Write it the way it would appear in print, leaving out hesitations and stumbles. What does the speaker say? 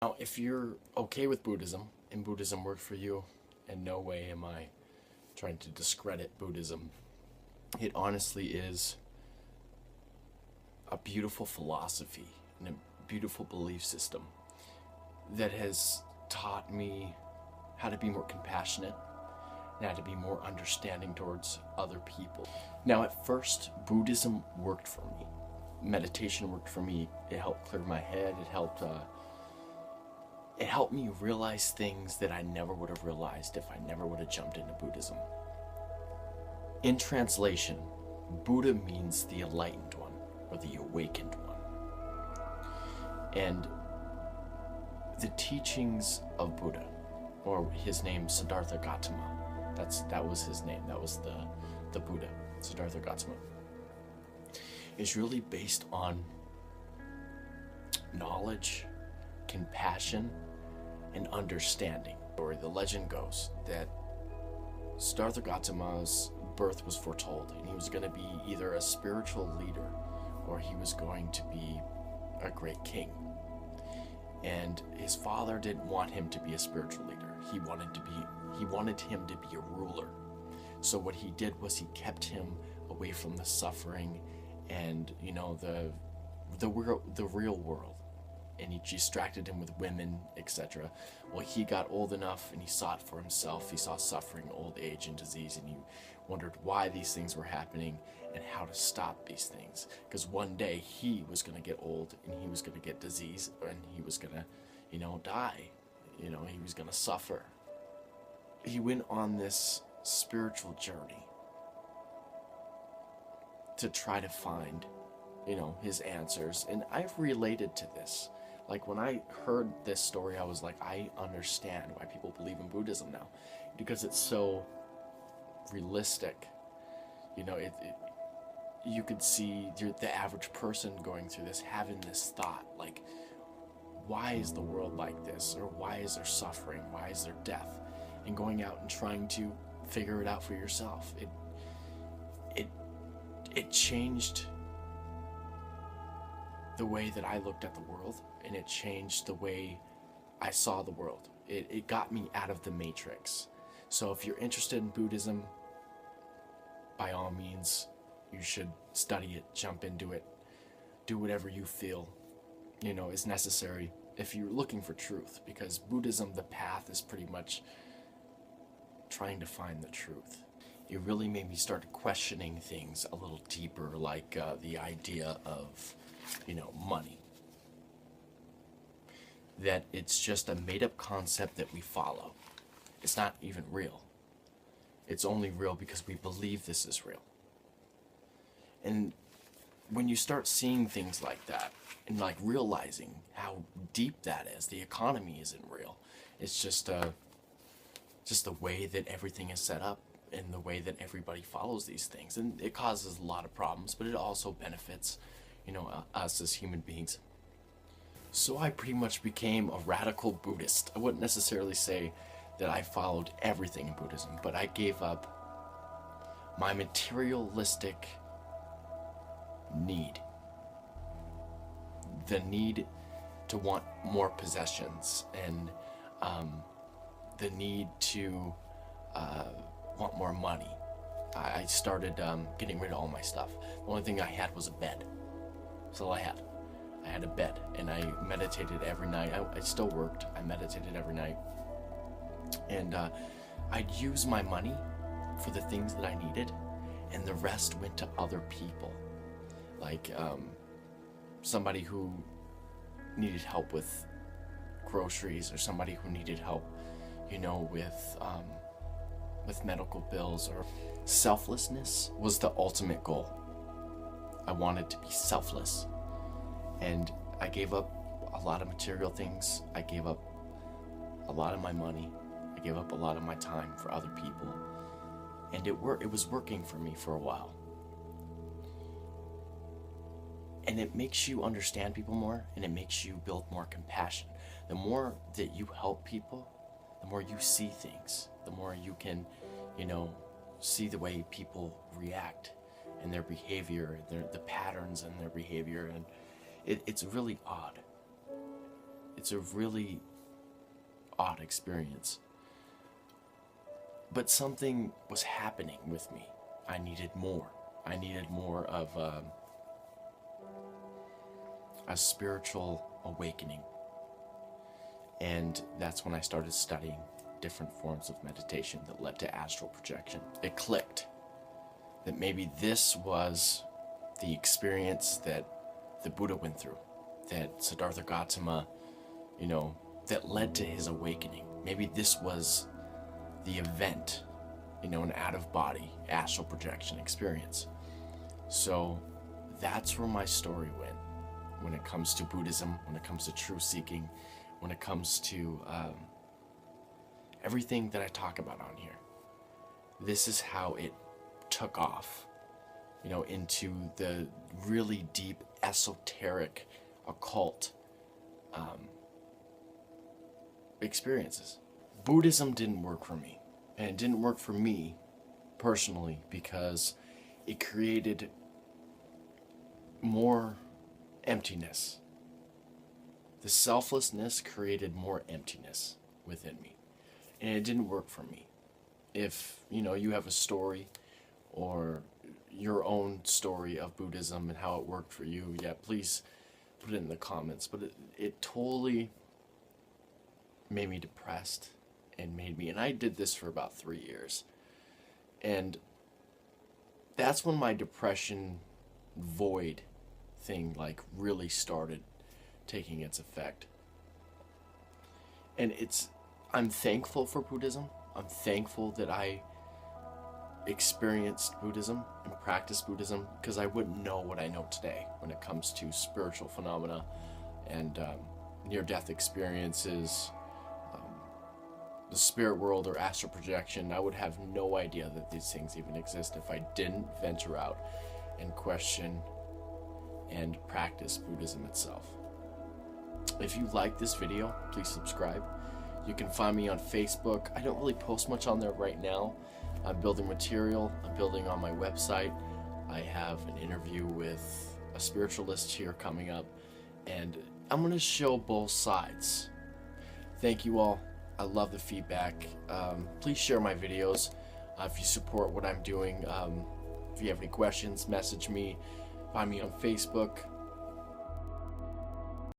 Now, if you're okay with Buddhism and Buddhism worked for you, in no way am I trying to discredit Buddhism. It honestly is a beautiful philosophy and a beautiful belief system that has taught me how to be more compassionate and how to be more understanding towards other people. Now, at first, Buddhism worked for me. Meditation worked for me. It helped clear my head. It helped me realize things that I never would have realized if I never would have jumped into Buddhism. In translation, Buddha means the enlightened one or the awakened one. And the teachings of Buddha, or his name Siddhartha Gautama, that was his name, that was the Buddha, Siddhartha Gautama, is really based on knowledge, compassion, and understanding. Or the legend goes that Siddhartha Gautama's birth was foretold, and he was going to be either a spiritual leader or he was going to be a great king. And his father didn't want him to be a spiritual leader. He wanted him to be a ruler. So what he did was he kept him away from the suffering and the real world, and he distracted him with women, etc. Well, he got old enough and he saw it for himself. He saw suffering, old age, and disease, and he wondered why these things were happening and how to stop these things. Because one day he was going to get old and he was going to get disease and he was going to, die. He was going to suffer. He went on this spiritual journey to try to find, his answers. And I've related to this. Like, when I heard this story, I was like, I understand why people believe in Buddhism now, because it's so realistic. You could see the average person going through this, having this thought, like, why is the world like this? Or why is there suffering? Why is there death? And going out and trying to figure it out for yourself. It changed the way that I looked at the world, and it changed the way I saw the world. It got me out of the matrix. So if you're interested in Buddhism, by all means, you should study it, jump into it, do whatever you feel, is necessary if you're looking for truth, because Buddhism, the path, is pretty much trying to find the truth. It really made me start questioning things a little deeper, like the idea of money. That it's just a made-up concept that we follow. It's not even real. It's only real because we believe this is real. And when you start seeing things like that, and like realizing how deep that is, the economy isn't real. It's just the way that everything is set up and the way that everybody follows these things. And it causes a lot of problems, but it also benefits us as human beings. So I pretty much became a radical Buddhist. I wouldn't necessarily say that I followed everything in Buddhism, but I gave up my materialistic need. The need to want more possessions, and the need to want more money. I started getting rid of all my stuff. The only thing I had was a bed. That's all I had. I had a bed, and I meditated every night. I still worked. I meditated every night. And I'd use my money for the things that I needed, and the rest went to other people. Like somebody who needed help with groceries, or somebody who needed help, with medical bills. Or selflessness was the ultimate goal. I wanted to be selfless, and I gave up a lot of material things. I gave up a lot of my money. I gave up a lot of my time for other people, and it was working for me for a while. And it makes you understand people more, and it makes you build more compassion. The more that you help people, the more you see things, the more you can, see the way people react and their behavior, the patterns in their behavior, and it's really odd. it's a really odd experience. But something was happening with me. I needed more. I needed more of a spiritual awakening. And that's when I started studying different forms of meditation that led to astral projection. It clicked that maybe this was the experience that the Buddha went through, that Siddhartha Gautama, that led to his awakening. Maybe this was the event, an out-of-body astral projection experience. So that's where my story went when it comes to Buddhism, when it comes to truth seeking, when it comes to everything that I talk about on here. This is how it took off, into the really deep, esoteric, occult experiences. Buddhism didn't work for me. And it didn't work for me personally because it created more emptiness. The selflessness created more emptiness within me. And it didn't work for me. If, you have a story or your own story of Buddhism and how it worked for you, please put it in the comments. But it totally made me depressed and I did this for about 3 years. And that's when my depression void thing really started taking its effect. And I'm thankful for Buddhism. I'm thankful that I experienced Buddhism and practiced Buddhism, because I wouldn't know what I know today when it comes to spiritual phenomena and near-death experiences, the spirit world or astral projection. I would have no idea that these things even exist if I didn't venture out and question and practice Buddhism itself. If you like this video, please subscribe. You can find me on Facebook. I don't really post much on there right now. I'm building material. I'm building on my website. I have an interview with a spiritualist here coming up, and I'm going to show both sides. Thank you all. I love the feedback. Please share my videos if you support what I'm doing. If you have any questions, message me. Find me on Facebook.